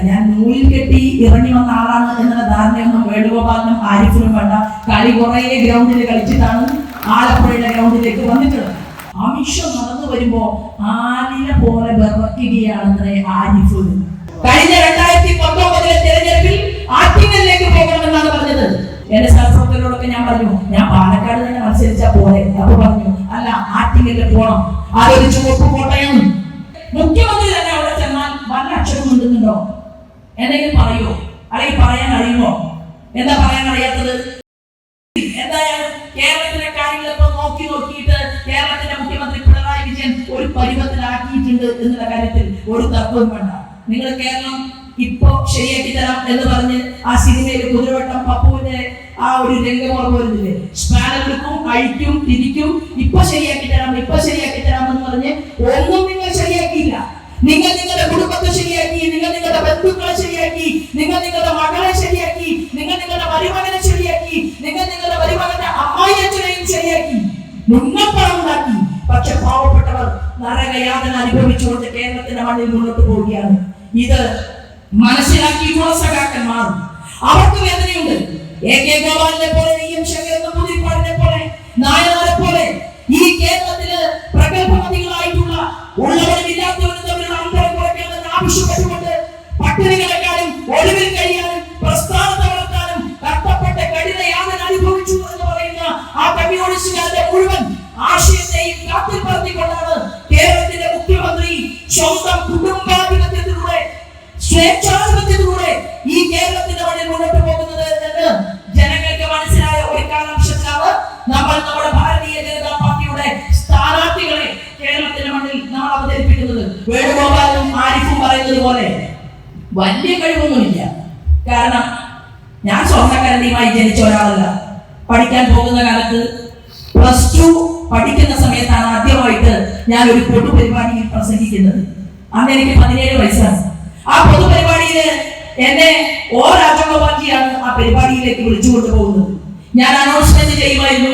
ഞാൻ നൂലിൽ കെട്ടി ഇറങ്ങി വന്ന ആളാണ് എന്നുള്ള ധാരണയൊന്നും വേണുഗോപാലിനും ആരിഫിനും വേണ്ട. കളി കുറേ ഗ്രൗണ്ടിൽ കളിച്ചിട്ടാണ് ആലപ്പുഴയുടെ ഗ്രൗണ്ടിലേക്ക് വന്നിട്ടുള്ളത്. അമിഷം നടന്നു വരുമ്പോ ആലില പോലെ വിറക്കുകയാണെന്നേ ആരിഫ്. കഴിഞ്ഞ 2019 തെരഞ്ഞെടുപ്പിൽ ആറ്റിങ്ങലിലേക്ക് പോകണമെന്നാണ് പറഞ്ഞത്. എന്റെ സഹപ്രവർത്തകരോടൊക്കെ ഞാൻ പറഞ്ഞു, ഞാൻ പാലക്കാട് തന്നെ മത്സരിച്ചാ പോലെ. അപ്പൊ പറഞ്ഞു, അല്ല, ആറ്റിങ്ങലിൽ പോകണം, അതൊരു ചുവപ്പ് കോട്ടയാണ്. മുഖ്യമന്ത്രി തന്നെ അവിടെ ചെന്നാൽ വല്ല അക്ഷരം ഉണ്ടെന്നുണ്ടോ? എന്തെങ്കിലും പറയോ? അല്ലെങ്കിൽ പറയാൻ അറിയുമോ? എന്താ പറയാൻ അറിയാത്തത്? എന്തായാലും കേരളത്തിലെ കാര്യങ്ങളിപ്പോ നോക്കിയിട്ട് കേരളത്തിന്റെ മുഖ്യമന്ത്രി പിണറായി വിജയൻ ഒരു പരുവത്തിലാക്കിയിട്ടുണ്ട് എന്നുള്ള കാര്യത്തിൽ ഒരു തർക്കവും വേണ്ട. നിങ്ങൾ കേരളം ഇപ്പൊ ശരിയാക്കി തരാം എന്ന് പറഞ്ഞ് ആ സിനിമയിൽ കുതിരവട്ടം പപ്പുവിന്റെ ആ ഒരു രംഗം ഓർമ്മ വരുന്നില്ലേ? സ്പാനർക്കും അഴിക്കും തിരിക്കും, ഇപ്പൊ ശരിയാക്കി തരാം എന്ന് പറഞ്ഞ് ഒന്നും നിങ്ങൾ ശരിയാക്കിയില്ല. നിങ്ങൾ നിങ്ങളുടെ കുടുംബത്തെ ശരിയാക്കി, നിങ്ങൾ നിങ്ങളുടെ ബന്ധുക്കളെ ശരിയാക്കി, നിങ്ങൾ നിങ്ങളുടെ മകളെ ശരിയാക്കി, നിങ്ങൾ നിങ്ങളുടെ മരുമകനെ ശരിയാക്കി, നിങ്ങൾ നിങ്ങളുടെ മരുമകന്റെ അമ്മായിയച്ഛനെയും ശരിയാക്കി, മുന്നപ്പണം ഉണ്ടാക്കി. പക്ഷെ പാവപ്പെട്ടവർ നരകയാതന അനുഭവിച്ചുകൊണ്ട് കേരളത്തിന്റെ മണ്ണിൽ മുന്നോട്ട് പോവുകയാണ്. ഇത് മനസ്സിലാക്കിയിട്ടുള്ള സഖാക്കന്മാർ, അവർക്ക് വേദനയുണ്ട്. AK ഗോപാലിനെ പോലെ, EM ശങ്കരൻ നമ്പൂതിരിപ്പാടിനെ പോലെ, നായനാരെ പോലെ ഈ കേരളത്തില് പ്രഗത്ഭമതികളായിട്ടുള്ള ഉള്ളവരും ഇല്ലാത്തവരും തമ്മിലുള്ള അന്തരം കുറയ്ക്കണമെന്ന് ആവശ്യപ്പെട്ടുകൊണ്ട് പട്ടിണി കിടക്കാനും ഒളിവിൽ കഴിയാനും പ്രസ്ഥാനത്തെ വളർത്താനും കഷ്ടപ്പെട്ട കഠിന യാതന അനുഭവിച്ചു എന്ന് പറയുന്ന ആ കമ്മ്യൂണിസ്റ്റുകാരുടെ മുഴുവൻ ആശയത്തെയും കാത്തിൽ പറത്തിക്കൊണ്ടാണ് കേരളത്തിന്റെ മുഖ്യമന്ത്രി സ്വന്തം കുടുംബാധിപത്യത്തിലൂടെ, സ്വേച്ഛാധിപത്യത്തിലൂടെ ഈ കേരളത്തിന്റെ മണ്ണിൽ മുന്നോട്ട് പോകുന്നത് എന്ന് ജനങ്ങൾക്ക് മനസ്സിലായ ഒരു കാലാംശത്തിലാണ് നമ്മൾ നമ്മുടെ ഭാരതീയ ജനതാ പാർട്ടിയുടെ സ്ഥാനാർത്ഥികളെ കേരളത്തിന്റെ മണ്ണിൽ നമ്മൾ അവതരിപ്പിക്കുന്നത്. വേണുഗോപാലും ആരിഫും പറയുന്നത് പോലെ വലിയ കഴിവൊന്നുമില്ല. കാരണം ഞാൻ സ്വർണ്ണക്കരണ്ടിയുമായി ജനിച്ച ഒരാളല്ല. പഠിക്കാൻ പോകുന്ന കാലത്ത് +2 പഠിക്കുന്ന സമയത്താണ് ആദ്യമായിട്ട് ഞാൻ ഒരു പൊതുപരിപാടിയിൽ പ്രസംഗിക്കുന്നത്. അന്ന് എനിക്ക് 17 വയസ്സാണ്. ആ പൊതുപരിപാടിയിൽ എന്നെ രാജഗോപാൽജിയാണ് ആ പരിപാടിയിലേക്ക് വിളിച്ചുകൊണ്ട് പോകുന്നത്. ഞാൻ അനൗൺസ്മെന്റ് ചെയ്യുമായിരുന്നു.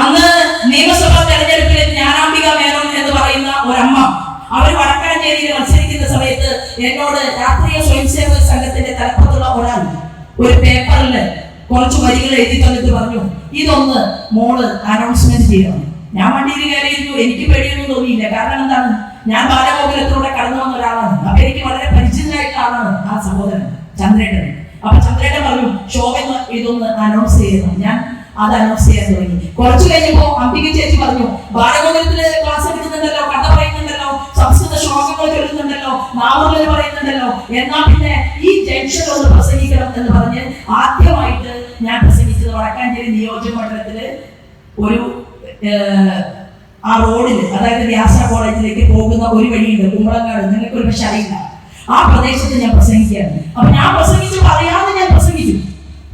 അന്ന് നിയമസഭാ തെരഞ്ഞെടുപ്പിൽ ജ്ഞാനാംബിക മേനോൻ എന്ന് പറയുന്ന ഒരമ്മ, അവർ വടക്കാഞ്ചേരിയിൽ മത്സരിക്കുന്ന സമയത്ത് എന്നോട് രാഷ്ട്രീയ സ്വയംസേവക സംഘത്തിന്റെ തലപ്പത്തുള്ള ഒരാൾ ഒരു പേപ്പറിൽ കുറച്ച് വരികൾ എഴുതി തന്നിട്ട് പറഞ്ഞു, ഇതൊന്ന് മോള് അനൗൺസ്മെന്റ് ചെയ്യണം. ഞാൻ വണ്ടിയിൽ കയറിയിരുന്നു. എനിക്ക് പേടിയൊന്നും തോന്നിയില്ല. കാരണം എന്താണ്, ഞാൻ ബാലഗോകുലത്തിലൂടെ കടന്നു വന്ന ഒരാളാണ്. അപ്പൊ എനിക്ക് വളരെ പരിചിതനായിട്ടുള്ള ആളാണ് ആ സഹോദരൻ ചന്ദ്രേട്ടൻ. അപ്പൊ ചന്ദ്രേട്ടൻ പറഞ്ഞു, ശോഭ ഇതൊന്ന് അനൗൺസ് ചെയ്യണം. ഞാൻ അത് അനൗൺസ് ചെയ്യാൻ തുടങ്ങി. കുറച്ചു കഴിഞ്ഞപ്പോ അംബിക ചേച്ചി പറഞ്ഞു, ബാലഗോകുലത്തില് ക്ലാസ് എടുക്കുന്നുണ്ടല്ലോ, കഥ പറയുന്നുണ്ടല്ലോ, സംസ്കൃത ശ്ലോകങ്ങൾ ചൊല്ലുന്നുണ്ടല്ലോ, നാവറുകൾ പറയുന്നുണ്ടല്ലോ, എന്നാൽ പിന്നെ ഈ ജംഗ്ഷനിൽ ഒന്ന് പ്രസംഗിക്കണം എന്ന് പറഞ്ഞ് ആദ്യമായിട്ട് ഞാൻ പ്രസംഗിച്ചത് വടക്കാഞ്ചേരി നിയോജക മണ്ഡലത്തില് ഒരു ആ റോഡിൽ, അതായത് വ്യാസ കോളേജിലേക്ക് പോകുന്ന ഒരു വഴിയുണ്ട്, കുമ്പളങ്ങാട്. നിങ്ങൾക്ക് ഒരു പക്ഷെ അറിയില്ല. ആ പ്രദേശത്ത് ഞാൻ പ്രസംഗിക്കുകയാണ്. അപ്പൊ ഞാൻ പ്രസംഗിച്ചു, പറയാതെ ഞാൻ പ്രസംഗിച്ചു.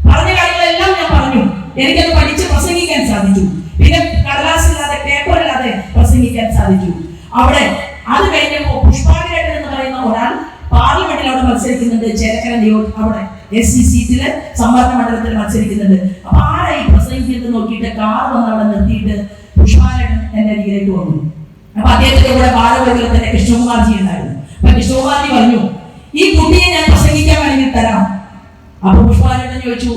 പറഞ്ഞ കാര്യങ്ങളെല്ലാം ഞാൻ പറഞ്ഞു. എനിക്കത് പഠിച്ച് പ്രസംഗിക്കാൻ സാധിച്ചു. പിന്നെ കടലാസില്ലാതെ പേപ്പറില്ലാതെ പ്രസംഗിക്കാൻ സാധിച്ചു. അവിടെ അത് കഴിഞ്ഞപ്പോൾ പുഷ്പാകരേട്ടൻ എന്ന് പറയുന്ന ഒരാൾ പാർലമെന്റിൽ അവിടെ മത്സരിക്കുന്നുണ്ട്. ചേലക്കര അവിടെ SC സീറ്റില് സംവരണ മണ്ഡലത്തിൽ മത്സരിക്കുന്നുണ്ട്. അപ്പൊ ആരായി പ്രസംഗിക്കുന്നത് നോക്കിയിട്ട് കാർ വന്ന് അവിടെ നിർത്തിയിട്ട് പുഷ്പാകരേട്ടൻ എന്റെ അരികിലേക്ക് വന്നു. അപ്പൊ അദ്ദേഹത്തിന്റെ കൂടെ ബാലഗോകുലത്തിന്റെ കൃഷ്ണകുമാർജി ഉണ്ടായിരുന്നു. അപ്പൊ കൃഷ്ണകുമാർജി പറഞ്ഞു, ഈ കുട്ടിയെ ഞാൻ പ്രസംഗിക്കാൻ വേണമെങ്കിൽ തരാം. അപ്പൊ പുഷ്പാകരേട്ടൻ ചോദിച്ചു,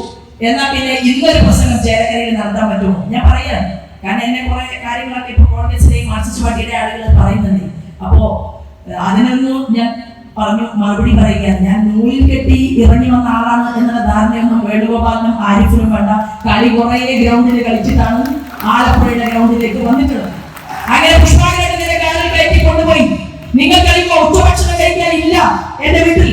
എന്നാ പിന്നെ ഇന്നൊരു പ്രസംഗം ചേലക്കരയിൽ നടത്താൻ പറ്റുമോ? ഞാൻ പറയാം, കാരണം എന്നെ കുറെ കാര്യങ്ങളൊക്കെ ഇപ്പൊ കോൺഗ്രസിലെയും മാർക്സിസ്റ്റ് പാർട്ടിയുടെ ആളുകൾ പറയുന്നുണ്ട്. അപ്പോ അതിനൊന്നും ഞാൻ പറഞ്ഞു മറുപടി പറയുകയാണ്, ഞാൻ നൂലിൽ കെട്ടി ഇറങ്ങി വന്ന ആളാണ് എന്നുള്ള ധാരണയൊന്നും വേണുഗോപാലിനും ആരിഫിനും വേണ്ട. കളി കുറേ ഗ്രൗണ്ടിൽ കളിച്ചിട്ടാണ് ആലപ്പുഴയുടെ ഗ്രൗണ്ടിലേക്ക് വന്നിട്ടുള്ളത്. അങ്ങനെ പുഷ്പാകരേട്ടന്റെ കാലിൽ കയറ്റി കൊണ്ടുപോയി. നിങ്ങൾ കഴിയുമ്പോ ഉച്ചഭക്ഷണം കഴിക്കാനില്ല എന്റെ വീട്ടിൽ.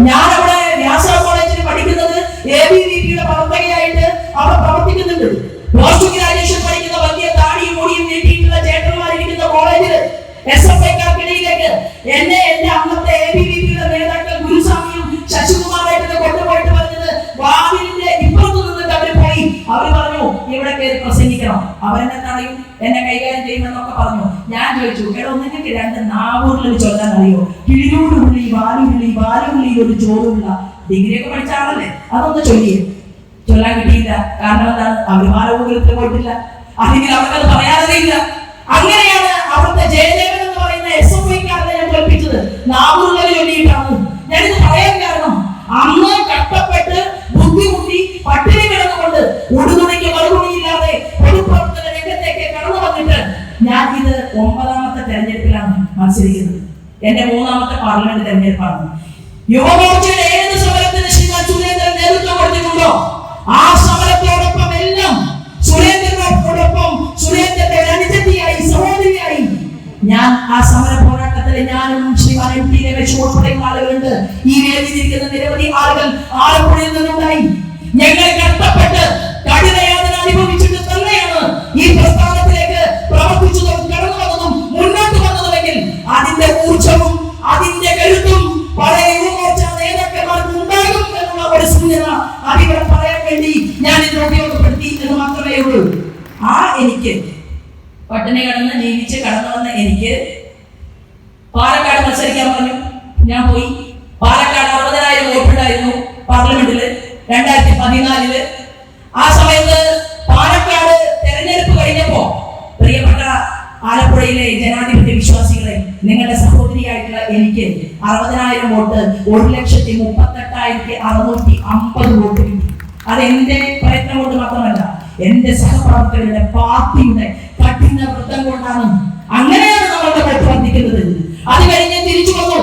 ഞാൻ അവിടെ വ്യാസ കോളേജിൽ പഠിക്കുന്നത് ABVPയുടെ പ്രവർത്തകയായിട്ട് അവിടെ പ്രവർത്തിക്കുന്നുണ്ട്. പോസ്റ്റ് ഗ്രാജുവേഷൻ പഠിക്കുന്ന വലിയ താടിയും മുടിയും നീട്ടിയിട്ടുള്ള ചേട്ടന്മാരിരിക്കുന്ന കോളേജിൽ SFIക്കാർക്കിടയിലേക്ക് എന്നെ എന്റെ അന്നത്തെ ABVPയുടെ നേതാക്കൾ ഗുരുസ്വാമിയും ശശികുമാറായിട്ട് കൊണ്ടുപോയിട്ട് പറഞ്ഞത്, വാതിലിന്റെ ഇപ്പുറത്ത് നിന്നിട്ട് അവർ പോയി. അവർ പറഞ്ഞു, ഇവിടെ കയറി പ്രസംഗിക്കണം. അവരെന്നെ തടയും, എന്നെ കൈകാര്യം ചെയ്യുമെന്നൊക്കെ പറഞ്ഞു. ഞാൻ ചോദിച്ചു, എടോ നിങ്ങൾക്ക് 2 നാവൂരിൽ ചൊല്ലാൻ അറിയോ? കിളിരൂടുള്ളി വാലുള്ളി, വാലുള്ളിയിൽ ഒരു ചോറുള്ള. ഡിഗ്രി ഒക്കെ പഠിച്ച ആളല്ലേ, അതൊന്ന് ചൊല്ലിയേ. ചൊല്ലാൻ കിട്ടിയില്ല. കാരണം എന്താണ്, അവർ ബാലഗോകുലത്തിൽ പോയിട്ടില്ല, അല്ലെങ്കിൽ അവർക്കത് പറയാറില്ല. അങ്ങനെയാണ് അവിടുത്തെ ജയദേവൻ എന്ന് പറയുന്ന SFIക്കാരനെ ഞാൻ തോൽപ്പിച്ചത്. നാവൂരിൽ ചൊല്ലിയിട്ടാണ്. ഞാനിത് പറയാൻ പാർലമെന്റ് തെരഞ്ഞെടുപ്പാണ്. യുവമോർച്ചയുടെ ഏത് സമരത്തിന് ശ്രീമാൻ സുരേന്ദ്രൻ നേതൃത്വം കൊടുത്തിട്ടുണ്ടോ ആ സമരത്തോടൊപ്പം എല്ലാം സുരേന്ദ്രനോടൊപ്പം സുരേന്ദ്രന്റെ അനുജത്തിയായി സഹോദരിയായി ഞാൻ ആ സമര പോരാട്ടത്തിൽ ഞാനും ശ്രീമാൻ എം ടി രമേശ് ഉൾപ്പെടെയുള്ള ആളുകളുണ്ട്. ഈ വേദിയിലിരിക്കുന്ന നിരവധി ആളുകൾ ആലപ്പുഴയിൽ നിന്നുണ്ടായി. ഞങ്ങൾ കഷ്ടപ്പെട്ട് കഠിനയാതന അനുഭവിച്ചിട്ട് തന്നെയാണ് ഈ പ്രസ്ഥാനത്തിലേക്ക് പ്രവർത്തിച്ചതും കടന്നു വന്നതും മുന്നോട്ട് വന്നതുമെങ്കിൽ അതിന്റെ ഊർജവും അതിന്റെ കരുത്തും പഴയ യുവമോർച്ച നേതാക്കന്മാർക്ക് ഉണ്ടാകും എന്നുള്ള ഒരു സൂചന അതിവിടെ പറയാൻ വേണ്ടി ഞാൻ ഇതിനെ ഉപയോഗപ്പെടുത്തി എന്ന് മാത്രമേ ഉള്ളൂ. എനിക്ക് പട്ടിണി കടന്ന് ജീവിച്ച് കടന്നു വന്ന എനിക്ക് പാലക്കാട് മത്സരിക്കാൻ പറഞ്ഞു. ഞാൻ പോയി. പാലക്കാട് 60,000 വോട്ടുണ്ടായിരുന്നു പാർലമെന്റില് 2014. ആ സമയത്ത് പാലക്കാട് തെരഞ്ഞെടുപ്പ് കഴിഞ്ഞപ്പോ പ്രിയപ്പെട്ട ആലപ്പുഴയിലെ ജനാധിപത്യ വിശ്വാസികളെ, നിങ്ങളുടെ സഹോദരിയായിട്ടുള്ള എനിക്ക് 60,000 വോട്ട് 1,38,650 വോട്ട് കിട്ടി. അതെന്റെ പ്രയത്നം കൊണ്ട് മാത്രമല്ല, എന്റെ സഹപ്രവർത്തകരുടെ പാർട്ടിയുടെ കഠിന വൃത്തം കൊണ്ടാണ്. അങ്ങനെയാണ് നമ്മളുടെ വോട്ട് വർദ്ധിക്കുന്നത്. അത് കഴിഞ്ഞ് തിരിച്ചു വന്നു.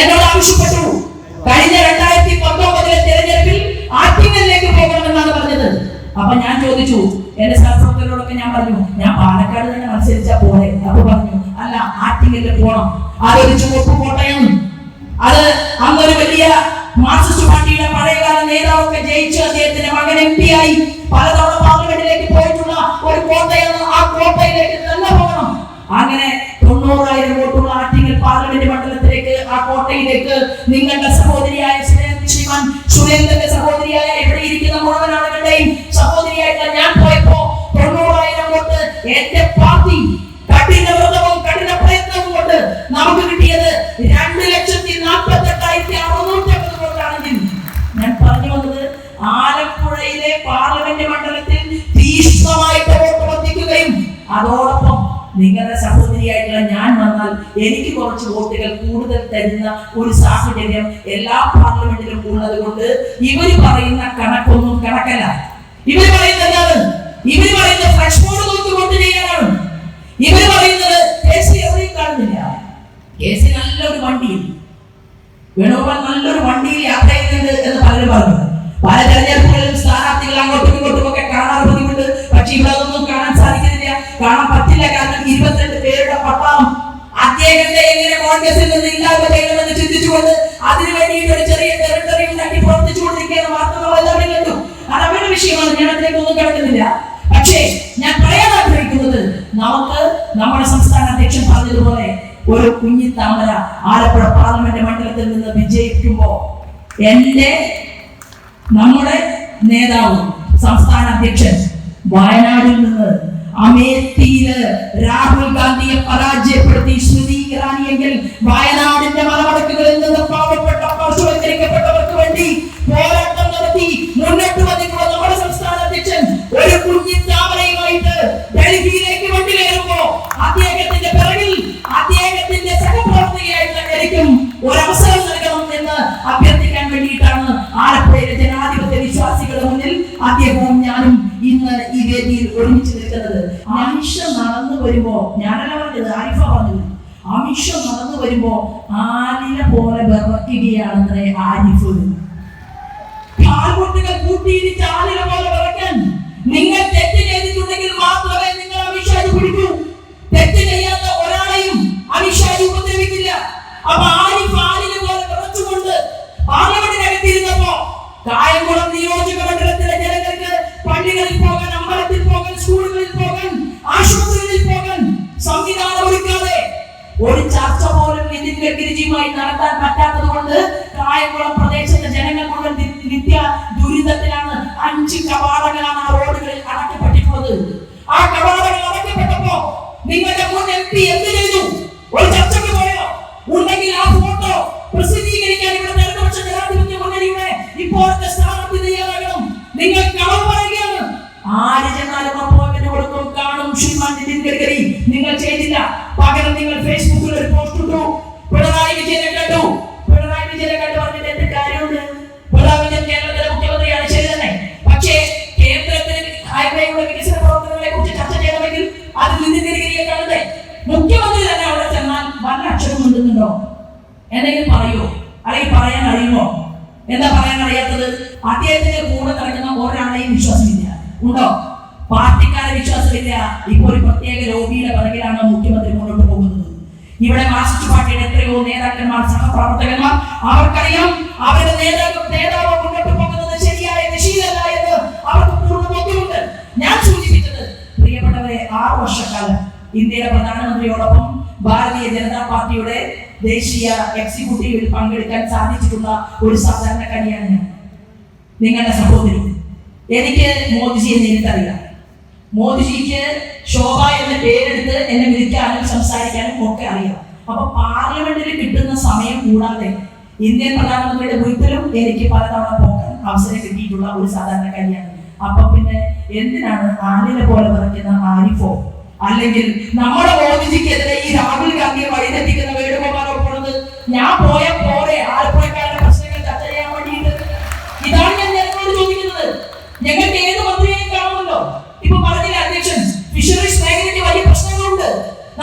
എന്നോട് ആവശ്യപ്പെട്ടു, കഴിഞ്ഞ 2019 തെരഞ്ഞെടുപ്പിൽ ആറ്റിങ്ങലിലേക്ക് പോകണമെന്നാണ് പറഞ്ഞത്. അപ്പൊ ഞാൻ ചോദിച്ചു, എന്റെ സഹപ്രവർത്തകരോടൊക്കെ ഞാൻ പറഞ്ഞു, ഞാൻ പാലക്കാട് തന്നെ മത്സരിച്ചാ പോലെ. അപ്പൊ പറഞ്ഞു, അല്ല, ആറ്റിങ്ങലിൽ പോണം. അതൊരു ചുവപ്പ് കോട്ടയാണ്. അത് അന്നൊരു വലിയ മാർക്സിസ്റ്റ് പാർട്ടിയുടെ പഴയകാല നേതാവൊക്കെ ജയിച്ചു അദ്ദേഹത്തിന്റെ മകൻ MP ആയി പലതവണ പാർലമെന്റിലേക്ക് പോയിട്ടുള്ള ഒരു കോട്ടയാണ്. ആ കോട്ടയിലേക്ക് തന്നെ പോകണം. അങ്ങനെ 90,000 വോട്ടുള്ള ആറ്റിങ്ങൽ പാർലമെന്റ് മണ്ഡലത്തിലേക്ക്, ആ കോട്ടയിലേക്ക് നിങ്ങളുടെ സഹോദരിയായ ശ്രീമാൻ സുരേന്ദ്രന്റെ സഹോദരിയായ ഇവിടെ ഇരിക്കുന്ന മുഴുവൻ ആളുകളുടെയും സഹോദരിയായിട്ടുള്ള ഞാൻ പോയപ്പോ 90,000 വോട്ട് എന്റെ പാർട്ടി കഠിന വ്രതവും കഠിന പ്രയത്നവും കൊണ്ട് നമുക്ക് കിട്ടിയത് 2,48,650 വോട്ടാണെങ്കിൽ, ഞാൻ പറഞ്ഞു വന്നത് ആലപ്പുഴയിലെ പാർലമെന്റ് മണ്ഡലത്തിൽ തീഷ്ണമായിട്ട് വോട്ട് വർദ്ധിക്കുകയും അതോടൊപ്പം നിങ്ങളുടെ സഹോദരിയായിട്ടുള്ള ഞാൻ വന്നാൽ എനിക്ക് കുറച്ച് വോട്ടുകൾ കൂടുതൽ തരുന്ന ഒരു സാഹചര്യം എല്ലാ പാർലമെന്റിലും ഉള്ളത് കൊണ്ട് ഇവർ പറയുന്ന കണക്കൊന്നും കണക്കല്ല. ഇവർ പറയുന്നത് എന്താണ്? ഇവർ പറയുന്നത് ഫ്ലക്സ് ബോർഡ് നോക്കി വോട്ട് ചെയ്യാനാണ്. ഇവർ പറയുന്നത് കേസി എവിടെയും കാണുന്നില്ല. കേസി നല്ലൊരു വണ്ടിയിൽ, വേണുഗോപാൽ നല്ലൊരു വണ്ടിയിൽ യാത്ര ചെയ്യുന്നുണ്ട് എന്ന് പലരും പറഞ്ഞു. പല തെരഞ്ഞെടുപ്പുകളിലും സ്ഥാനാർത്ഥികൾ അങ്ങോട്ടും ഇങ്ങോട്ടും ഒക്കെ കാണാൻ പതിവുണ്ട്. പക്ഷെ ഇവിടെ അതൊന്നും കാണാൻ സാധിക്കുന്നില്ല, കാണാൻ പറ്റില്ല. കാരണം 22 പേരുടെ പട്ടാളം അദ്ദേഹത്തെ എങ്ങനെ കോൺഗ്രസിൽ നിന്ന് ഇല്ലായ്മ ചെയ്യണമെന്ന് ചിന്തിച്ചുകൊണ്ട് അതിനു വേണ്ടിയിട്ട് ഒരു ചെറിയ ടെറിട്ടറി ഉണ്ടാക്കി പ്രവർത്തിച്ചുകൊണ്ടിരിക്കുന്ന വാർത്തകൾ എല്ലാവരും കണ്ടു. അത് അവരുടെ വിഷയമാണ്, ഞാൻ അതിലേക്കൊന്നും കിടക്കുന്നില്ല. പക്ഷേ ഞാൻ പറയാൻ ആഗ്രഹിക്കുന്നത്, നമുക്ക് നമ്മുടെ സംസ്ഥാന അധ്യക്ഷൻ പറഞ്ഞതുപോലെ ഒരു കുഞ്ഞി താമര ആലപ്പുഴ പാർലമെന്റ് മണ്ഡലത്തിൽ നിന്ന് വിജയിക്കുമ്പോ നമ്മുടെ നേതാവ് സംസ്ഥാന അധ്യക്ഷൻ വയനാടിൽ നിന്ന് അമേത്തിയില് രാഹുൽ ഗാന്ധിയെ പരാജയപ്പെടുത്തി സ്മൃതി ഇറാനിയെങ്കിൽ വയനാടിന്റെ മലമടക്കുകളിൽ നിന്ന് പാവപ്പെട്ട പാർശ്വവൽക്കരിക്കപ്പെട്ടവർക്ക് വേണ്ടി പോരാട്ടം നടത്തി മുന്നോട്ട് വന്നിട്ടുള്ള നമ്മുടെ സംസ്ഥാന അധ്യക്ഷൻ ഒരു കുഞ്ഞി താമരയുമായിട്ട് ഡൽഹിയിലേക്ക് വണ്ടി കയറുമ്പോ അദ്ദേഹത്തിന്റെ പിറകിൽ അദ്ദേഹത്തിന്റെ സഹപ്രവർത്തകയായിട്ടുള്ള എനിക്കും ഒരവസരം നൽകണം എന്ന് അഭ്യർത്ഥിക്കാൻ വേണ്ടിയിട്ടാണ് ആലപ്പുഴയിലെ ജനാധിപത്യ വിശ്വാസികളുടെ മുന്നിൽ അദ്ദേഹവും ഞാനും ഇന്ന് ഈ വേദിയിൽ ഒരുമിച്ച് നിൽക്കുന്നത്. അമിഷ നടന്നു വരുമ്പോ, ഞാനല്ല പറഞ്ഞത്, ആരിഫ പറഞ്ഞത്, അമിഷ നടന്നു വരുമ്പോ ആലില പോലെ വിറയ്ക്കുകയാണെന്നേ ആരിഫ്. കാൽമുട്ടുകൾ കൂട്ടിയിടിച്ച് ആലില പോലെ വിറയ്ക്കാൻ. നിങ്ങൾ തെറ്റ് ചെയ്തിട്ടുണ്ടെങ്കിൽ മാത്രമേ നിങ്ങൾ അമിഷാജ് പിടിക്കൂ. തെറ്റ് ചെയ്യാത്ത ഒരാളെയും അമിഷാജ് ഉപദ്രവിക്കില്ല. അപ്പൊ ആരിഫ് ആലില പോലെ വിറച്ചുകൊണ്ട് പാർലമെന്റിനകത്തിരുന്നപ്പോ കായംകുളം നിയോജക മണ്ഡലത്തിലെ ജനങ്ങൾക്ക് പള്ളികളിൽ പോകാൻ, അമ്പലത്തിൽ പോകാൻ, സ്കൂളുകളിൽ പോകാൻ, ആശുപത്രികളിൽ പോകാൻ സംവിധാനം ഒരുക്കാതെ ഒരു ചർച്ച പോലും നിതിൻ ഗഡ്കരിജിയുമായി നടത്താൻ പറ്റാത്തത് കൊണ്ട് കായംകുളം പ്രദേശത്തെ ജനങ്ങൾ മുഴുവൻ നിത്യ ദുരിതത്തിലാണ്. 5 കവാടങ്ങളാണ് ആ റോഡുകളിൽ അടക്കപ്പെട്ടിട്ടുള്ളത്. ആ കവാടങ്ങൾ അടക്കപ്പെട്ടപ്പോ നിങ്ങളുടെ മുൻ MP എന്ത് ചെയ്തു? ഒരു ചർച്ചയ്ക്ക് പോയോ? ഉണ്ടെങ്കിൽ ആ ഫോട്ടോ പ്രസിദ്ധീകരിക്കാൻ ഇവിടെ ഇടതുപക്ഷ ജനാധിപത്യ മുന്നണിയുടെ ഇപ്പോഴത്തെ സ്ഥാനാർത്ഥി തയ്യാറാകണം. നിങ്ങൾ കളവ് പറയുകയാണ്. ആര് ചെന്നാലും അപ്പോയിന്റ്മെന്റ് കൊടുക്കും, കാണും ശ്രീമാൻ നിതിൻ ഗഡ്കരി. നിങ്ങൾ ചെയ്തില്ല. പകരം നിങ്ങൾ ഫേസ്ബുക്കിൽ ഒരു പോസ്റ്റ് ഇട്ടു, പിണറായി വിജയനെ കണ്ടു. പിണറായി വിജയനെ കണ്ടു പറഞ്ഞിട്ട് എന്ത് കാര്യമുണ്ട്? പിണറായി വിജയൻ കേരളത്തിലെ മുഖ്യമന്ത്രിയാണ്, ശരി തന്നെ. പക്ഷേ കേന്ദ്രത്തിൽ ഹൈവേയുടെ വികസന പ്രവർത്തനങ്ങളെ കുറിച്ച് ചർച്ച ചെയ്യണമെങ്കിൽ അത് നിതിൻ ഗഡ്കരിയെ കാണണ്ടേ? മുഖ്യമന്ത്രി തന്നെ അവിടെ ചെന്നാൽ വല്ല അക്ഷരം ഉണ്ടെന്നുണ്ടോ? എന്തെങ്കിലും പറയുമോ? അല്ലെങ്കിൽ പറയാൻ അറിയുമോ? എന്താ പറയാൻ അറിയാത്തത്? അദ്ദേഹത്തിന്റെ കൂടെ നടക്കുന്ന ഒരാളെയും വിശ്വാസമില്ല. ഉണ്ടോ? പാർട്ടിക്കാരെ വിശ്വാസമില്ല. ഇപ്പോൾ ഒരു പ്രത്യേക ലോബിയുടെ പിറകിലാണ് മുഖ്യമന്ത്രി മുന്നോട്ട് പോകുന്നത്. ഇവിടെ മാർക്സിസ്റ്റ് പാർട്ടിയുടെ എത്രയോ നേതാക്കന്മാർ, സഹപ്രവർത്തകന്മാർ, അവർക്കറിയാം അവരുടെ നേതാവ് മുന്നോട്ട് പോകുന്നത് ശരിയായ ദിശയിലല്ല എന്ന് അവർക്ക് പൂർണ്ണ ബോധ്യമുണ്ട്. ഞാൻ സൂചിപ്പിച്ചത്, പ്രിയപ്പെട്ടവരെ, 6 വർഷക്കാലം ഇന്ത്യയുടെ പ്രധാനമന്ത്രിയോടൊപ്പം ഭാരതീയ ജനതാ പാർട്ടിയുടെ ദേശീയ എക്സിക്യൂട്ടീവിൽ പങ്കെടുക്കാൻ സാധിച്ചിട്ടുള്ള ഒരു സാധാരണക്കാരിയാണ് ഞാൻ, നിങ്ങളുടെ സഹോദരി. എനിക്ക് മോദിജിയെ നേരിട്ടറിയാം. മോദിജിക്ക് ശോഭ എന്ന പേരെടുത്ത് എന്നെ വിളിക്കാനും സംസാരിക്കാനും ഒക്കെ അറിയാം. അപ്പൊ പാർലമെന്റിൽ കിട്ടുന്ന സമയം കൂടാതെ ഇന്ത്യൻ പ്രധാനമന്ത്രിയുടെ വീട്ടിലും എനിക്ക് പലതവണ പോകാൻ അവസരം കിട്ടിയിട്ടുള്ള ഒരു സാധാരണക്കാരിയാണ്. അപ്പൊ പിന്നെ എന്തിനാണ് ആലിനെ പോലെ പറയുന്ന ആരിഫോ അല്ലെങ്കിൽ നമ്മുടെ മോദിജിക്കെതിരെ ഈ രാഹുൽ ഗാന്ധിയെ വഴിതെറ്റിക്കുന്ന വേണുഗോപാലോ പോണത്? ഞാൻ പോയ പോരെ ആലപ്പുഴക്കാരുടെ പ്രശ്നങ്ങൾ ചർച്ച ചെയ്യാൻ വേണ്ടിയിട്ട്? ഇതാണ് ഞാൻ ജനങ്ങളോട് ചോദിക്കുന്നത്. ഞങ്ങൾക്ക് ഏത് മന്ത്രിയെയും കാണുമല്ലോ. ഇപ്പൊ പറഞ്ഞില്ല അധ്യക്ഷൻ, ഫിഷറീസ് മേഖലയ്ക്ക് വലിയ പ്രശ്നങ്ങളുണ്ട്.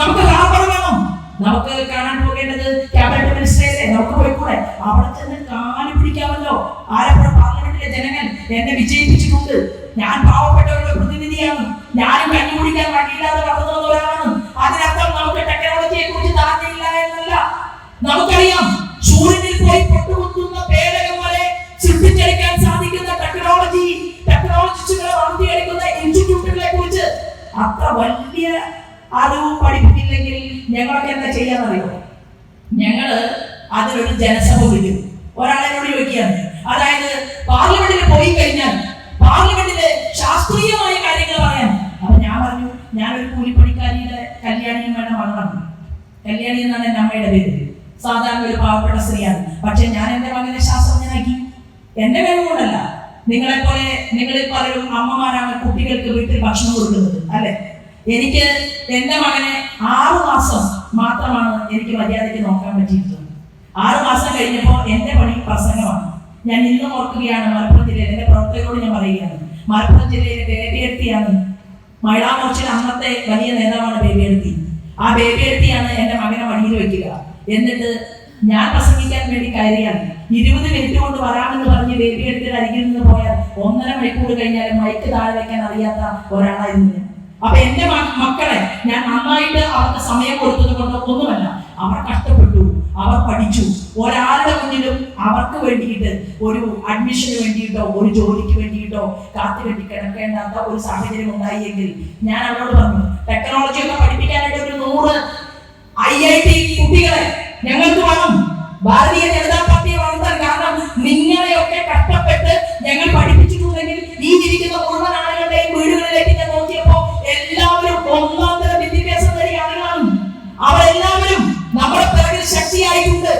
നമുക്ക് ഹാർബർ വേണം. നമുക്ക് കാണാൻ പോകേണ്ടത് ക്യാബിനറ്റ് മിനിസ്റ്ററെ. നമുക്ക് പോയിക്കൂടെ? അവിടെ ചെന്ന് കാല് പിടിക്കാമല്ലോ. ആലപ്പുഴ പാർലമെന്റിലെ ജനങ്ങൾ എന്നെ വിജയിപ്പിച്ചിട്ടുണ്ട്. ഞാൻ പാവപ്പെട്ടവരുടെ പ്രതിനിധിയാണ്. ഞാനും കഞ്ഞി കുടിക്കാൻ വഴിയില്ലാതെ കടന്നു വന്ന ഒരാളാണ്. അതിനർത്ഥം നമുക്ക് ടെക്നോളജിയെ കുറിച്ച് ധാരണയില്ല എന്നല്ല. നമുക്കറിയാം സൂര്യനിൽ പോയി പൊട്ടുകുത്തുന്ന പേടകം വരെ സൃഷ്ടിച്ചെടുക്കാൻ സാധിക്കുന്ന ടെക്നോളജിസ്റ്റുകളെ വളർത്തിയെടുക്കുന്ന ഇൻസ്റ്റിറ്റ്യൂട്ടുകളെ കുറിച്ച് അത്ര വലിയ അറിവ് പഠിപ്പിക്കില്ലെങ്കിൽ ഞങ്ങളൊക്കെ എന്താ ചെയ്യാന്നറിയോ? ഞങ്ങള് അതിലൊരു ജനസഭ വിളിക്കും. ഒരാളെന്നോട് ചോദിക്കുകയാണ്, അതായത് പാർലമെന്റിൽ പോയി കഴിഞ്ഞാൽ പാർലമെന്റിലെ ശാസ്ത്രീയമായ കാര്യങ്ങൾ പറയാൻ. അപ്പൊ ഞാൻ പറഞ്ഞു, ഞാനൊരു കൂലിപ്പണിക്കാരിയുടെ കല്യാണിയമ്മയുടെ മകളാണ്. കല്യാണി എന്നാണ് എൻ്റെ അമ്മയുടെ പേര്. സാധാരണ ഒരു പാവപ്പെട്ട സ്ത്രീയാണ്. പക്ഷെ ഞാൻ എൻ്റെ മകനെ ശാസ്ത്രജ്ഞനാക്കി. എന്റെ കഴിവുകൊണ്ടല്ല. നിങ്ങളെപ്പോലെ നിങ്ങളിൽ പലരും അമ്മമാരാണ് കുട്ടികൾക്ക് വീട്ടിൽ ഭക്ഷണം കൊടുക്കുന്നത്, അല്ലെ? എനിക്ക് എൻ്റെ മകനെ 6 മാസം മാത്രമാണ് എനിക്ക് മര്യാദയ്ക്ക് നോക്കാൻ പറ്റിയിട്ടുള്ളത്. 6 മാസം കഴിഞ്ഞപ്പോൾ എൻ്റെ പണി പ്രസംഗമാണ്. ഞാൻ ഇന്നും ഓർക്കുകയാണ്, മലപ്പുറം ജില്ലയിൽ എൻ്റെ പ്രവർത്തകരോട് ഞാൻ പറയുകയാണ്, മലപ്പുറം ജില്ലയിലെ ബേബിയെടുത്തിയാണ് മഹിളാ മോർച്ചയുടെ അന്നത്തെ വലിയ നേതാവാണ് ബേബിയെടുത്തി. ആ ബേബിയെടുത്തിയാണ് എൻ്റെ മകനെ വഴിയിൽ വെക്കുക. എന്നിട്ട് ഞാൻ പ്രസംഗിക്കാൻ വേണ്ടി കയറിയാണ്. 20 മിനിറ്റ് കൊണ്ട് വരാമെന്ന് പറഞ്ഞ് ബേബിയെടുത്തിയുടെ അരികിൽ നിന്ന് പോയാൽ 1.5 മണിക്കൂർ കഴിഞ്ഞാലും മൈക്ക് താഴെ വെക്കാൻ അറിയാത്ത ഒരാളായിരുന്നു ഞാൻ. അപ്പൊ എന്റെ മക്കളെ ഞാൻ നന്നായിട്ട് അവർക്ക് സമയം കൊടുത്തത് കൊണ്ട് ഒന്നുമല്ല, അവർ കഷ്ടപ്പെട്ടു, അവർ പഠിച്ചു. ഒരാളുടെ മുന്നിലും അവർക്ക് വേണ്ടിയിട്ട് ഒരു അഡ്മിഷന് വേണ്ടിയിട്ടോ ഒരു ജോലിക്ക് വേണ്ടിയിട്ടോ കാത്തുകെട്ടി കിടക്കേണ്ടാത്ത ഒരു സാഹചര്യം ഉണ്ടായെങ്കിൽ ഞാൻ അവരോട് പറഞ്ഞു, ടെക്നോളജി ഒക്കെ പഠിപ്പിക്കാനായിട്ട് ഒരു 100 IIT കുട്ടികളെ ഞങ്ങൾക്ക് വേണം. ഭാരതീയ ജനതാ പാർട്ടിയെ വളർത്താൻ. കാരണം നിങ്ങളെയൊക്കെ കഷ്ടപ്പെട്ട് ഞങ്ങൾ പഠിപ്പിച്ചിട്ടുണ്ടെങ്കിൽ ഈ ഇരിക്കുന്ന മുഴുവൻ ആളുകളുടെയും വീടുകളിലേക്ക് ഞാൻ നോക്കിയപ്പോ എല്ലാവരും 1ാം തരം വിദ്യാഭ്യാസം നേടിയ ആളുകളാണ്. അവരെല്ലാവരും നമ്മുടെ പിറകിൽ ശക്തിയായിട്ടുണ്ട്.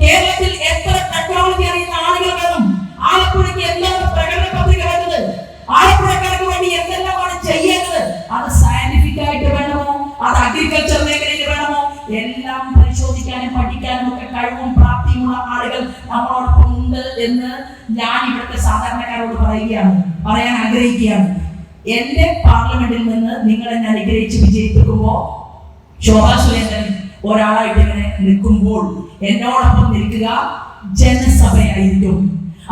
കേരളത്തിൽ എത്ര ടെക്നോളജി അറിയുന്ന ആളുകൾ വേണം? ആലപ്പുഴയ്ക്ക് എന്താണ് പ്രകടന പത്രിക വേണ്ടത്? ആലപ്പുഴക്കാർക്ക് വേണ്ടി എന്തെല്ലാമാണ് ചെയ്യേണ്ടത്? അത് സയന്റിഫിക് ആയിട്ട് വേണമോ? അത് അഗ്രികൾച്ചർ മേഖലയിൽ വേണമോ? എല്ലാം പരിശോധിക്കാനും പഠിക്കാനും ഒക്കെ കഴിവും പ്രാപ്തിയുമുള്ള ആളുകൾ നമ്മളോടൊപ്പം ഉണ്ട് എന്ന് ഞാൻ ഇവിടുത്തെ സാധാരണക്കാരോട് പറയാൻ ആഗ്രഹിക്കുകയാണ്. എന്റെ പാർലമെന്റിൽ നിന്ന് നിങ്ങൾ എന്നെ അനുഗ്രഹിച്ച് വിജയിപ്പിക്കുമ്പോൾ ശോഭാ സുരേന്ദ്രൻ ഒരാളായിട്ട് ഇങ്ങനെ നിൽക്കുമ്പോൾ എന്നോടൊപ്പം നിൽക്കുക ജനസഭയായിരിക്കും.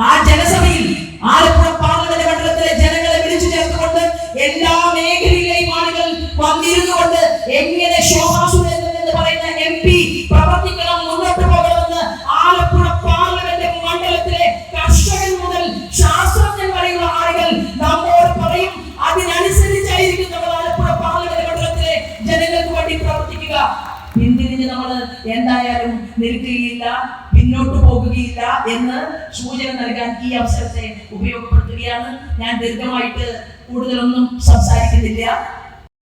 ആ ജനസഭയിൽ ആലപ്പുഴ പാർലമെന്റ് മണ്ഡലത്തിലെ ജനങ്ങളെ വിളിച്ചു ചേർത്തുകൊണ്ട് എല്ലാ മേഖലയിലെയും ആളുകൾ വന്നിരുന്നുകൊണ്ട് എങ്ങനെ ശോഭാ സുരേന്ദ്രൻ എന്ന് പറയുന്ന MP പ്രവർത്തിക്കണം, മുന്നോട്ട് പോകണമെന്ന് ആലപ്പുഴ പാർലമെന്റ് മണ്ഡലത്തിലെ കർഷകൻ മുതൽ ശാസ്ത്രജ്ഞൻ വരെയുള്ള ആളുകൾ നമ്മോട് പറയും. അതിനനുസരിച്ചായിരിക്കും നമ്മൾ ആലപ്പുഴ പാർലമെന്റ് മണ്ഡലത്തിലെ ജനങ്ങൾക്ക് വേണ്ടി പ്രവർത്തിക്കുക. പിന്തിരിഞ്ഞ് നമ്മൾ എന്തായാലും നിൽക്കുകയില്ല, പിന്നോട്ട് പോകുകയില്ല എന്ന് സൂചന നൽകാൻ ഈ അവസരത്തെ ഉപയോഗപ്പെടുത്തുകയാണ്. ഞാൻ ദീർഘമായിട്ട് കൂടുതലൊന്നും സംസാരിക്കുന്നില്ല.